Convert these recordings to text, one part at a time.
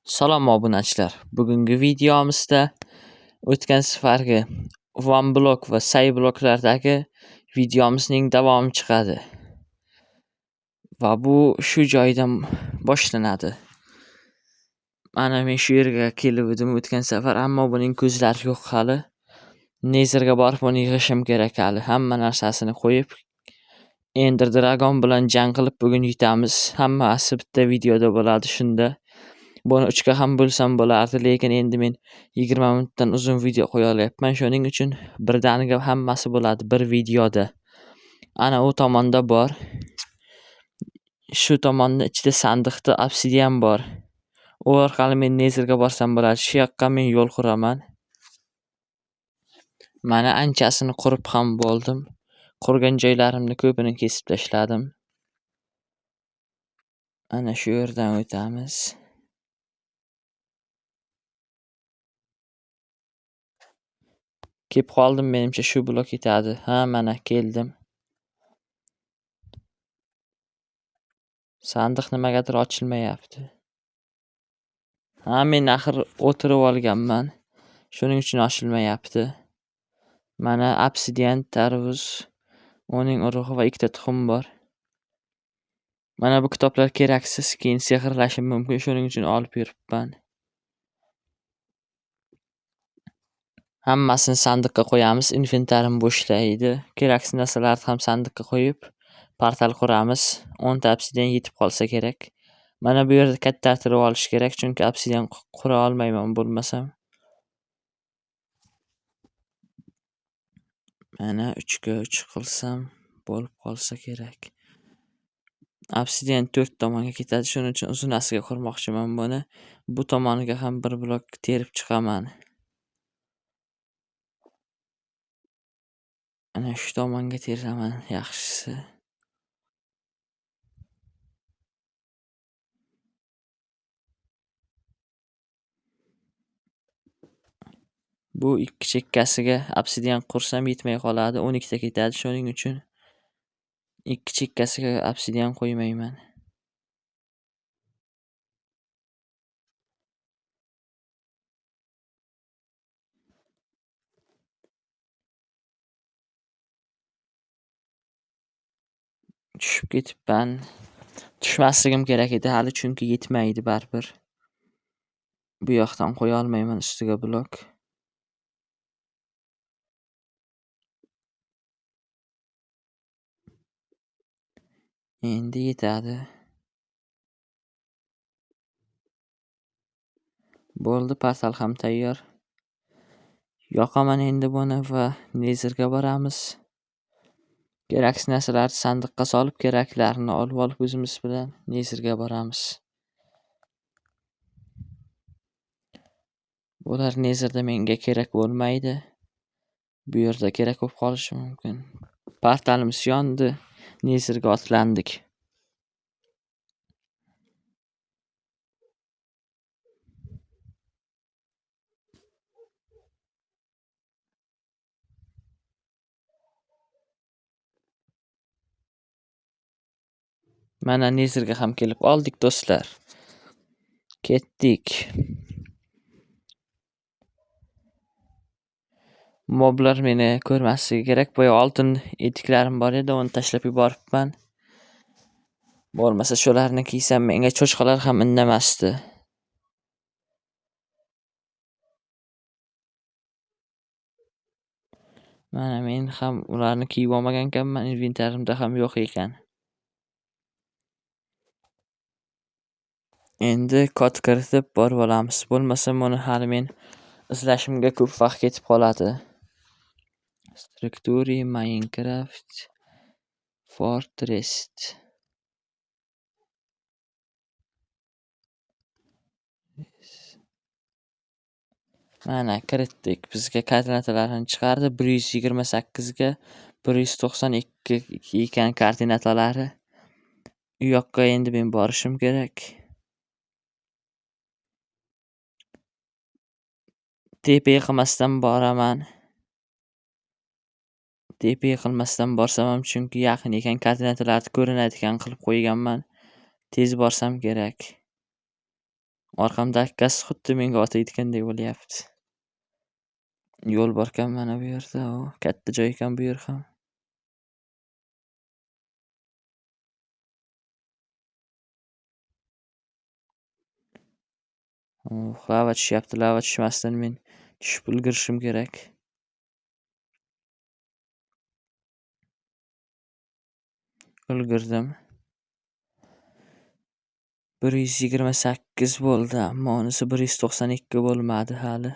Salom obunachilar. Bugungi videomizda o'tgan safargi OneBlock va SciBlock'lardagi videomizning davomi chiqadi. Va bu shu joydan boshlanadi. Mana men shu yerga kelgandim o'tgan safar, ammo buning ko'zlari yo'q hali. Nezerga borib uni yig'ishim kerak hali. Hamma narsasini qo'yib, Ender Dragon bilan jang qilib bugun yutamiz. Hammasi bitta videoda bo'ladi shunda. Buni 3 ga ham bo'lsam bo'lardi, lekin endi men 20 minutdan uzun video qo'ya olyapman. Shuning uchun birdaniga hammasi bo'ladi bir videoda. Ana u tomonda bor. Shu tomonda ichida sandiqda obsidian bor. U orqali men Nezerga borsam bo'ladi. Shu yoqqa men yo'l quraman. Mana anchasini qurib ham bo'ldim. Qurgan joylarimni ko'pini kesib tashladim. Ana shu yerdan o'tamiz. Kelib qoldim, menimcha shu blok yetadi. Ha, mana keldim. Sandiq nimagadir ochilmayapti. Ha, men axir o'tirib olganman. Shuning uchun ochilmayapti. Mana obsidian, tarvuz, uning urug'i va 2 ta tuxum bor. Mana bu kitoblar keraksiz, keyin sehrlashim mumkin, shuning uchun olib yuribman. Hammasini sandiqqa qo'yamiz, inventarim bo'shlaydi. Keraksiz narsalarni ham sandiqqa qo'yib, portal quramiz. 10 ta obsidian yetib qolsa kerak. Mana bu yerda kattartirib olish kerak, chunki obsidian qura olmayman bo'lmasam. Mana 3 ga 3 qilsam bo'lib qolsa kerak. Obsidian 4 tomonga ketadi, shuning uchun uzunasiga qurmoqchiman buni. Bu tomoniga ham bir blok terib chiqaman. Ana shu tomonga teraman yaxshisi. Bu ikki chekkasiga obsidian qursam yetmay qoladi, 12 ta ketadi, shuning uchun ikki chekkasiga obsidian qo'ymayman. Tushib ketibman. Tushmasligim kerak edi hali, chunki yetmaydi baribir. Bu yoqdan qo'ya olmayman ustiga blok. Endi yetadi. Bo'ldi, portal ham tayyor. Yoqaman endi buni va Nezerga boramiz. Keraksiz narsalarni sandiqqa solib, keraklarini olib o'zimiz bilan Nezerga boramiz. Bular Nezerda menga kerak bo'lmaydi. Bu yerda kerak bo'lib qolishi mumkin. Portalimiz yondi. Nezerga otlandik. Mana Nezerga ham kelib oldik do'stlar. Ketdik. Moblar meni ko'rmasligi kerak. Boya oltin etiklarim bor edi, uni tashlab yuboribman. Bo'lmasa shularni kiysam menga cho'chqalar ham indamasdi. Mana men ham ularni kiyib olmagan ekanman, inventarimda ham yo'q ekan. Endi kod kiritib borib olamiz. Bo'lmasa buni hali men izlashimga ko'p vaqt ketib qoladi. Structure Minecraft Fortress. Mana kiritdik. Bizga koordinatalarni chiqardi. 128 ga 192 ekan koordinatalari. U yoqqa endi men borishim kerak. TP qilmasdan boraman. TP qilmasdan borsam ham, chunki yaqin ekan, koordinatalarni ko'rinadigan qilib qo'yganman. Tez borsam kerak. orqamdagi gaz xuddi menga otayotgandek bo'lyapti. Yo'l borkan mana bu yerda. Katta joy ekan bu yer ham. Lava tushyapti. Lava tushmasdan men tushib ulgurishim kerak. Ulgurdim. 128 bo'ldi, ammo unisi 192 bo'lmadi hali.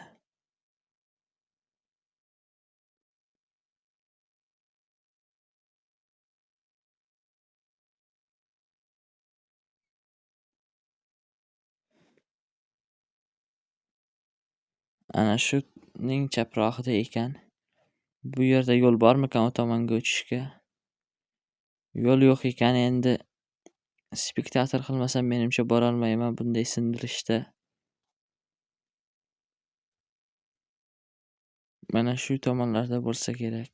Ana shuning chaprog'ida ekan. Bu yerda yo'l bormikan u tomonga o'tishga? Yo'l yo'q ekan. Endi spektator qilmasam menimcha borolmayman bunday sindirishda. Mana shu tomonlarda bo'lsa kerak.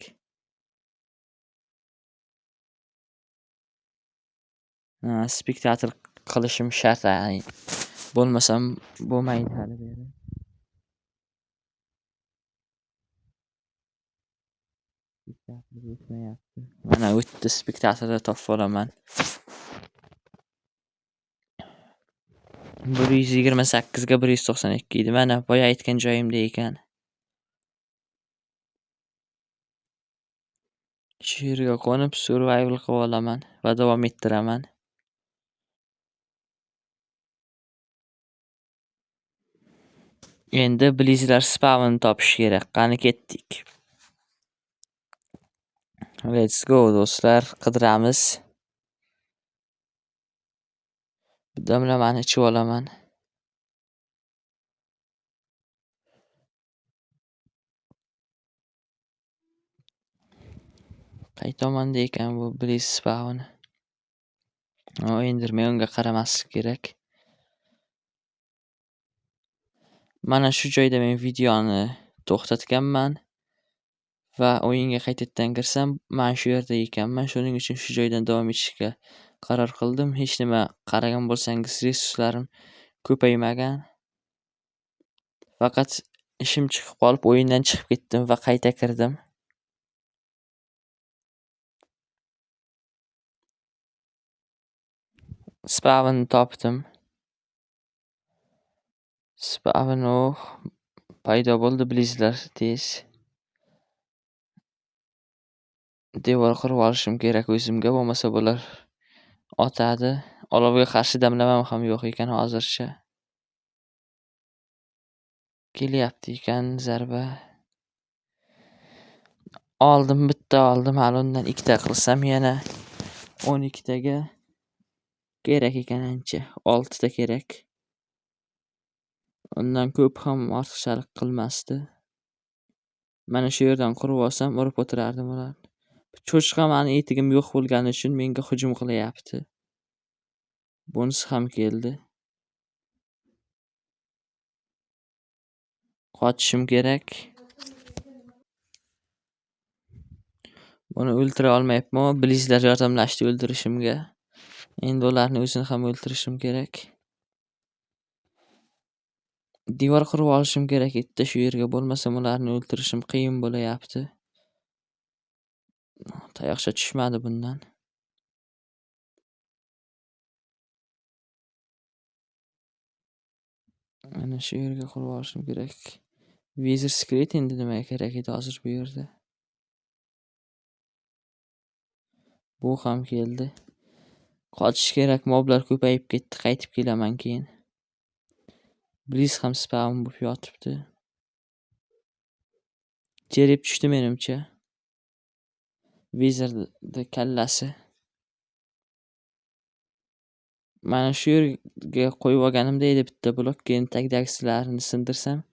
Spektator qilishim shart. Bo'lmasam bo'lmaydi hali beri. Spektator o'tmayapti. Mana o'tdi, spektatorda topib olaman. 128 ga 192 edi. Mana boya aytgan joyimda ekan. Shu yerga qo'nib survival qilib olaman va davom ettiraman. Endi Blizzard spawn topish kerak. Qani ketdik. Let's go do'stlar, qidiramiz. Damlamani ichib olaman. Qay tomonda ekan bu Blizz spawn? Enderman unga qaramaslik kerak. Mana shu joyda men videoni to'xtatganman va o'yinga qaytadan kirsam, men shu yerda ekanman. Shuning uchun shu joydan davom etishga qaror qildim. Hech nima qaragan bo'lsangiz, resurslarim ko'paymagan. Faqat ishim chiqib qolib, o'yindan chiqib ketdim va qayta kirdim. Spawn topdim. Spawn paydo bo'ldi Blizzlar tez. Devor qurib olishim kerak o'zimga, bo'lmasa bular otadi. Olovga qarshi damlamam ham yo'q ekan hozircha. Kelyapti ekan zarba. Bitta oldim, hali undan ikkita qilsam yana 12 taga kerak ekan ancha. 6 ta kerak. Undan ko'p ham ortiqchalik qilmasdi. Mana shu yerdan qurib olsam, urib o'tirardim ular. Cho'chqa meni etigim yo'q bo'lgani uchun menga hujum qilyapti. Bunisi ham keldi. Qochishim kerak. Buni o'ltira olmayapman. Blizzlar yordamlashdi o'ldirishimga. Endi ularni o'zini ham o'ltirishim kerak. Devor qurib olishim kerak edi shu yerga, bo'lmasam ularni o'ltirishim qiyin bo'layapti. Tayoqcha tushmadi bundan. Mana shu yerga qurib olishim kerak. Wizard Secret endi nima kerak edi hozir bu yerda? Bu ham keldi. Qochish kerak, moblar ko'payib ketdi. Qaytib kelaman keyin. Blizz ham spawn bo'lib yotibdi. Cherib tushdi menimcha. Wizard'da kallasi. Mana shu yerga qo'yib olganimda edi bitta blok, keyin tagdagisilarini sindirsam,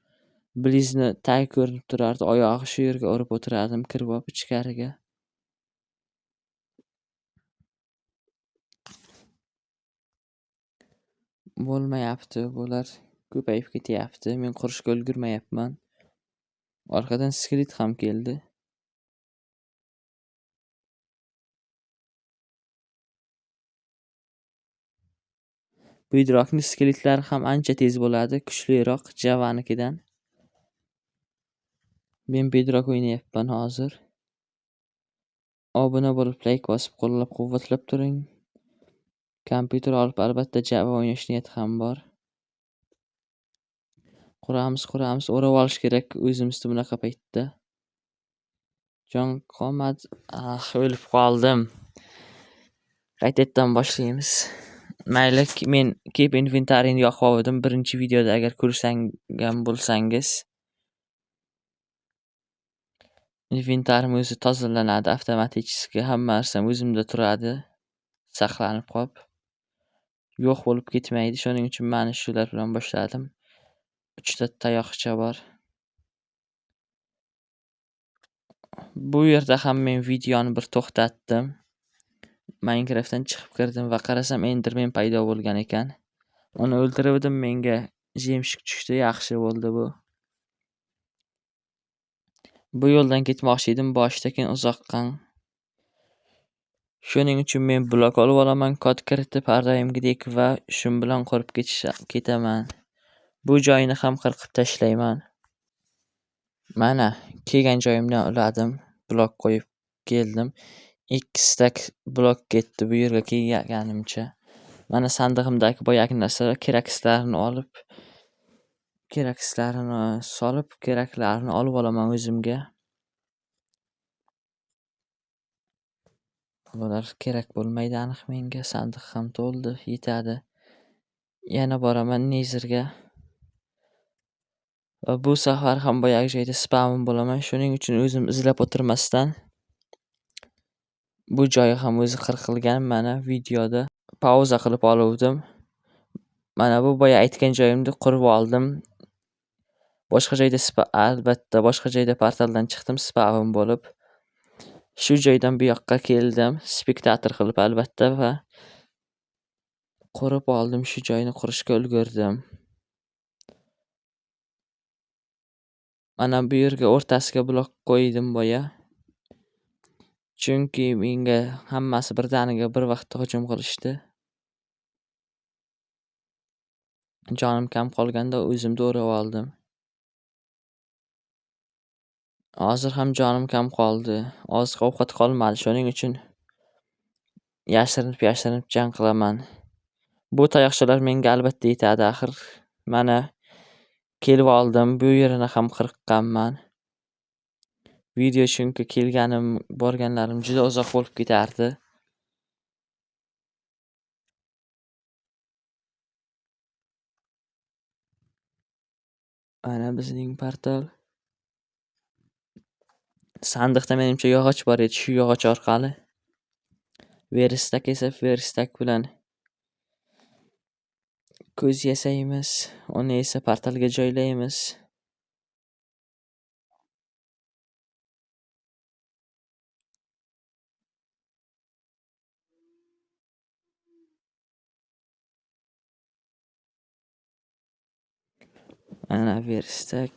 Blizz'ni tag ko'rinib turardi, oyog'i shu yerga urib o'tirardim, kirib olib ichkariga. Bo'lmayapti, bular ko'payib ketyapti. Men qurishga ulgurmayapman. Orqadan skrit ham keldi. Bu idrokning skeletlari ham ancha tez bo'ladi, kuchliroq Javanikidan. Men Bedrock o'ynayapman hozir. Obuna bo'lib, like bosib, qo'llab-quvvatlab turing. Kompyuter olib albatta Java o'ynash niyati ham bor. Quramiz, o'rab olish kerak o'zimizda bunaqa paytda. Jon qomat, o'lib qoldim. Qaytadan boshlaymiz. Mayli, men keep inventarini yoqib oldim birinchi videoda agar ko'rsangan bo'lsangiz. Inventarim o'zi tozalanadi avtomatiski, hamma narsam o'zimda turadi, saqlanib qolib. Yo'q bo'lib ketmaydi, shuning uchun men shular bilan boshladim. 3 ta tayoqcha bor. Bu yerda ham men videoni bir to'xtatdim. Minecraftdan chiqib kirdim va qarasam Enderman paydo bo'lgan ekan. Uni o'ldirdim, menga jemshik tushdi, yaxshi bo'ldi bu. Bu yo'ldan ketmoqchi edim, boshida keyin uzoqqa. Shuning uchun men blok olib olaman, kod kiritib har doimgidek va shun bilan qurib ketaman. Bu joyni ham qirqib tashlayman. Mana kelgan joyimdan uladim, blok qo'yib keldim. 2 stak blok ketdi bu yerga kelganimcha. Mana sandig'imdagi boyagi narsalar, keraklarini solib, keraklarini olib olaman o'zimga. Bular kerak bo'lmaydi aniq menga, sandiq ham to'ldi, yetadi. Yana boraman Nezerga. Va bu safar ham boyagi joyda spawn bo'laman. Shuning uchun o'zim izlab o'tirmasdan bu joyi ham o'zi qirqilgan, mana videoda pauza qilib oluvdim. Mana bu boya aytgan joyimda qurib oldim. Boshqa joyda albatta boshqa joyda portaldan chiqdim spawn bo'lib. Shu joydan bu yoqqa keldim, spektator qilib albatta va qurib oldim, shu joyni qurishga ulgurdim. Mana bu yerga o'rtasiga blok qo'ydim boya. Chunki menga hammasi birdaniga bir vaqtda hujum qilishdi. Jonim kam qolganda o'zimni o'rab oldim. Hozir ham jonim kam qoldi. Oziq-ovqat qolmadi, shuning uchun yashirinib jang qilaman. Bu tayoqchalar menga albatta yetadi axir. Mana kelib oldim, bu yerini ham qirqqanman. Video chunki borganlarim juda uzoq bo'lib ketardi. Mana bizning portal. Sandiqda menimcha yog'och bor edi, shu yog'och orqali veristak bilan ko'z yasaymiz, uni esa portalga joylaymiz. Mana veristak.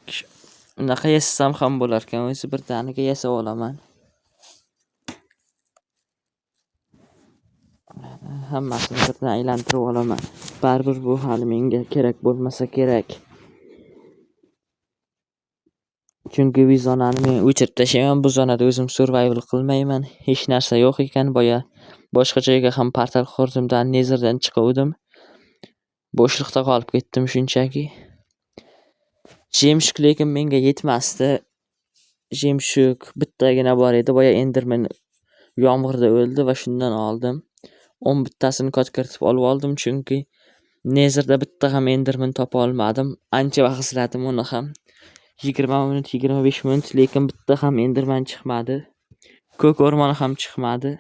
Unaqa yasasam ham bo'lar ekan, o'zi birdaniga yasab olaman. Hammasini birdan aylantirib olaman. Baribir bu hali menga kerak bo'lmasa kerak. Chunki bu zonani men o'chirib tashlayman, bu zonada o'zim survival qilmayman. Hech narsa yo'q ekan, boya boshqa joyga ham portal qurdimda, Nezerdan chiquvdim. Bo'shliqda qolib ketdim shunchaki. Jemshik lekin menga yetmasdi. Jemshik bittagina bor edi, boya Enderman yomg'irda o'ldi va shundan oldim. 10 bittasini kod kiritib olib oldim, chunki Nezerda bitta ham Enderman topa olmadim. Ancha vaqt izladim uni ham. 20 minut, 25 minut, lekin bitta ham Enderman chiqmadi. Ko'k o'rmoni ham chiqmadi.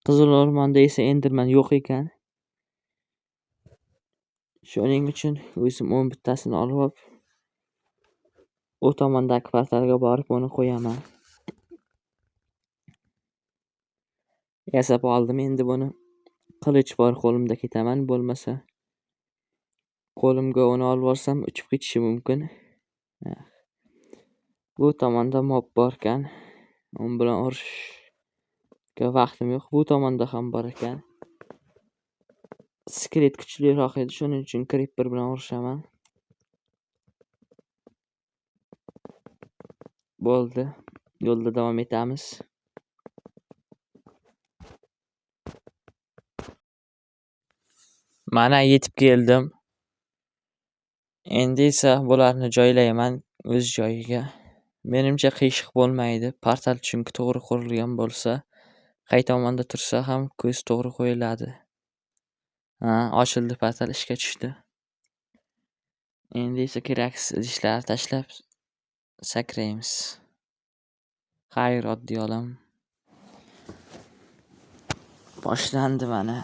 Qizil o'rmonda esa Enderman yo'q ekan. Shuning uchun o'zim 10 bittasini olib u tomondagi portalga borib uni qo'yaman. Yasab oldim, endi buni qilich bor qo'limda ketaman, bo'lmasa qo'limga uni olib olsam uchib ketishi mumkin. Bu tomonda mob bor ekan. U bilan urushga vaqtim yo'q. Bu tomonda ham bor ekan. Skret kuchliroq edi, shuning uchun Creeper bilan urushaman. Bo'ldi. Yo'lda davom etamiz. Mana yetib keldim. Endi esa bularni joylayman o'z joyiga. Menimcha qiyshiq bo'lmaydi. Portal chunki to'g'ri qurilgan bo'lsa, qay tomonda tursa ham ko'z to'g'ri qo'yiladi. Ochildi, portal ishga tushdi. Endi esa keraksiz idishlarni tashlab sakraymiz. Xayr, oddiy olam. Boshlandi mana.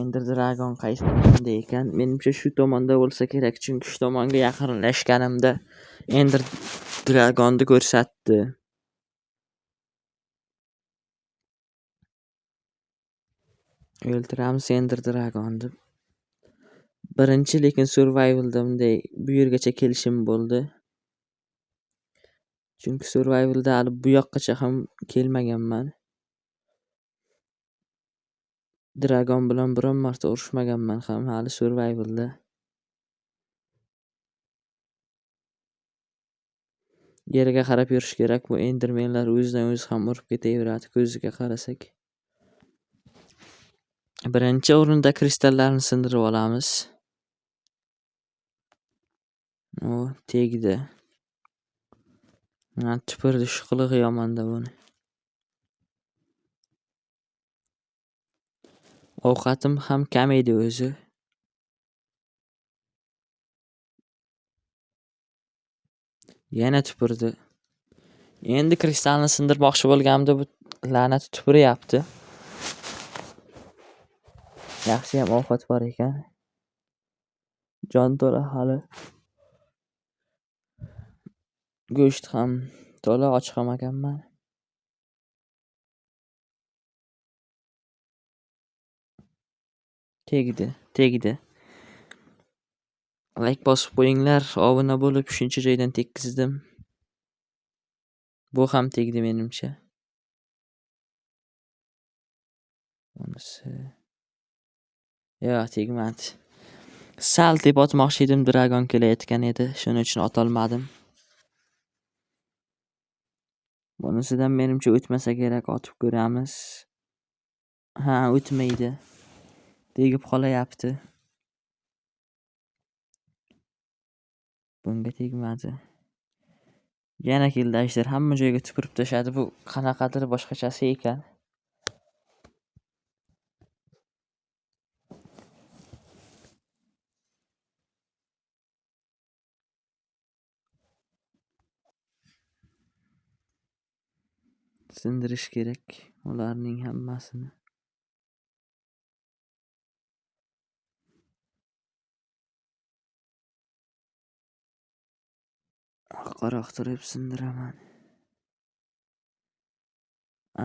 Ender Dragon qaysi tomonda ekan? Menimcha shu tomonda bo'lsa kerak, chunki shu tomonga yaqinlashganimda Ender Dragonni ko'rsatdi. O'ltiramiz Ender Dragonni. Birinchi lekin survivalda bunday bu yergacha kelishim bo'ldi. Chunki survivalda hali bu yoqqacha ham kelmaganman. Dragon bilan biron marta urushmaganman ham hali survivalda. Yerga qarab yurish kerak. Bu endermenlar o'zidan o'zi ham urib ketaveradi ko'ziga qarasak. Birinchi o'rinda kristallarni sindirib olamiz. Tegdi. Tupurdi shu qilig'i yomonda buni. Ovqatim ham kam edi o'zi. Yana tupurdi. Endi kristalni sindirmoqchi bo'lganimda bu la'nat tupuryapti. Yaxshi ham ovqat bor ekan. Jon to'la hali. Go'sht ham to'la, och qolmaganman. Tegdi. Like bosib qo'yinglar, obuna bo'lib shuncha joydan tekkizdim. Bu ham tegdi menimcha. Bunisi. Yo'q, tegmadi. Sal deb otmoqchi edim, dragon kelayotgan edi, shuning uchun otolmadim. Bunisidan menimcha o'tmasa kerak, otib ko'ramiz. O'tmaydi. Tegib qolayapti. Bunga tegmadi. Yana keldi ajdar, hamma joyga tupurib tashladi. Bu qanaqadir boshqachasi ekan. Sindirish kerak ularning hammasini. Qaroq turib sindiraman.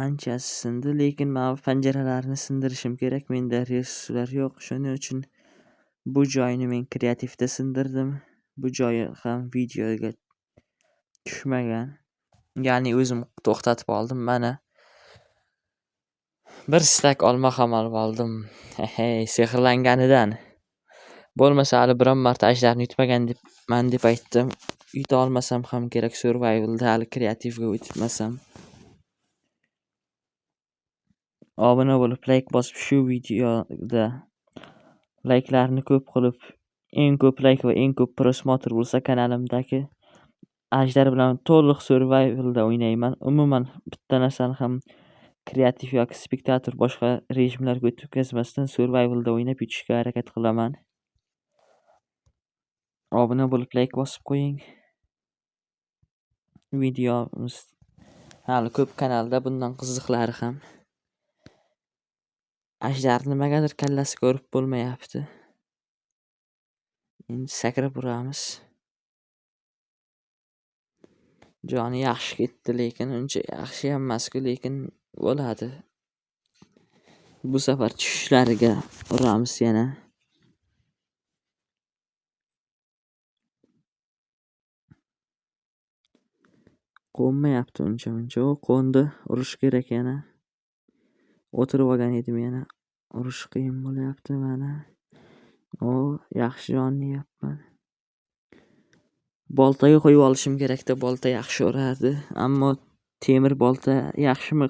Anchasi sindi, lekin men panjaralarni sindirishim kerak. Menda resurslar yo'q. Shuning uchun bu joyni men kreativda sindirdim. Bu joyi ham videoga tushmagan. Ya'ni o'zim to'xtatib oldim. Mana bir stak olma ham olib oldim. Sehrlanganidan. Bo'lmasa hali biron marta ajdarni yutmagan deb aytdim. Yuta olmasam ham kerak survivalda hali kreativga o'tmasam. Obuna bo'lib, like bosib shu videoda like'larni ko'p qilib, eng ko'p like va eng ko'p prosmotr bo'lsa kanalimdagi ajdar bilan to'liq survivalda o'ynayman. Umuman bitta narsani ham kreativ yoki spektator boshqa rejimlarga o'tkazmasdan survivalda o'ynab yutishga harakat qilaman. Obuna bo'lib, like bosib qo'ying. Videomiz hali ko'p kanalda bundan qiziqlari ham. Ajdar nimagadir kallasi ko'rib bo'lmayapti. Endi sakrab uramiz. Joni yaxshi ketdi, lekin uncha yaxshi ham emas-ku, lekin bo'ladi. Bu safar tushishlariga uramiz yana. Qo'nmayapti uncha. Qo'ndi, urish kerak yana. O'tirib olgan edim yana. Urush qiyin bo'lyapti mana. Yaxshi yonyapman. Boltaga qo'yib olishim kerak-da, bolta yaxshi uradi. Ammo temir bolta yaxshimi?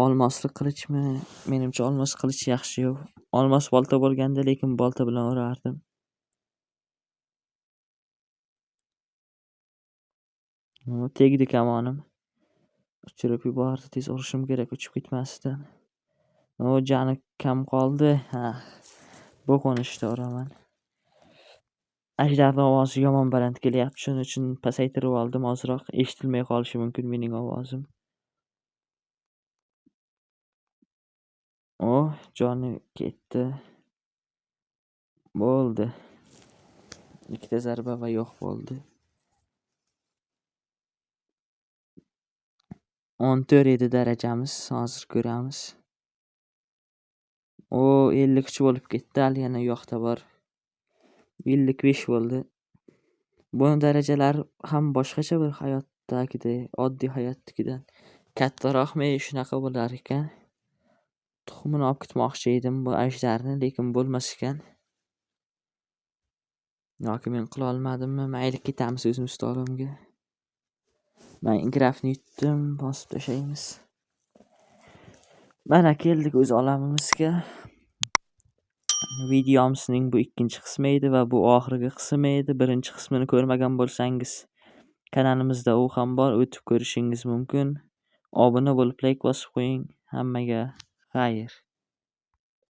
Olmosli qilichmi? Menimcha olmos qilich yaxshi-yu. Olmos bolta bo'lganda, lekin bolta bilan urardim. Tegdi kamonim. Uchirib yubordi. Tez urishim kerak, uchib ketmasdan. Jani kam qoldi. Bu qo'nishda uraman. Ajdarning ovozi yomon baland kelyapti. Shuning uchun pasaytirib oldim ozroq. Eshitilmay qolishi mumkin mening ovozim. Joni ketdi. Bo'ldi. Ikkita zarba va yo'q bo'ldi. 14 edi darajamiz. Hozir ko'ramiz. 53 bo'lib ketdi. Hali yana yo'qda bor. 55 bo'ldi. Bu darajalar ham boshqacha bir hayotdagiday, oddiy hayotdagidan kattaroqmi shunaqa bo'lar ekan. Tuxumini olib ketmoqchi edim bu ajdarni, lekin bo'lmas ekan. Yoki men qila olmadimmi? Mayli, ketamiz o'zimiz to'g'rimga. Minecraftni yutdim, bosib tashlaymiz. Mana keldik o'z olamimizga. Videomizning bu ikkinchi qismi edi va bu oxirgi qismi edi. Birinchi qismini ko'rmagan bo'lsangiz, kanalimizda u ham bor, o'tib ko'rishingiz mumkin. Obuna bo'lib, like bosib qo'ying. Hammaga xayr.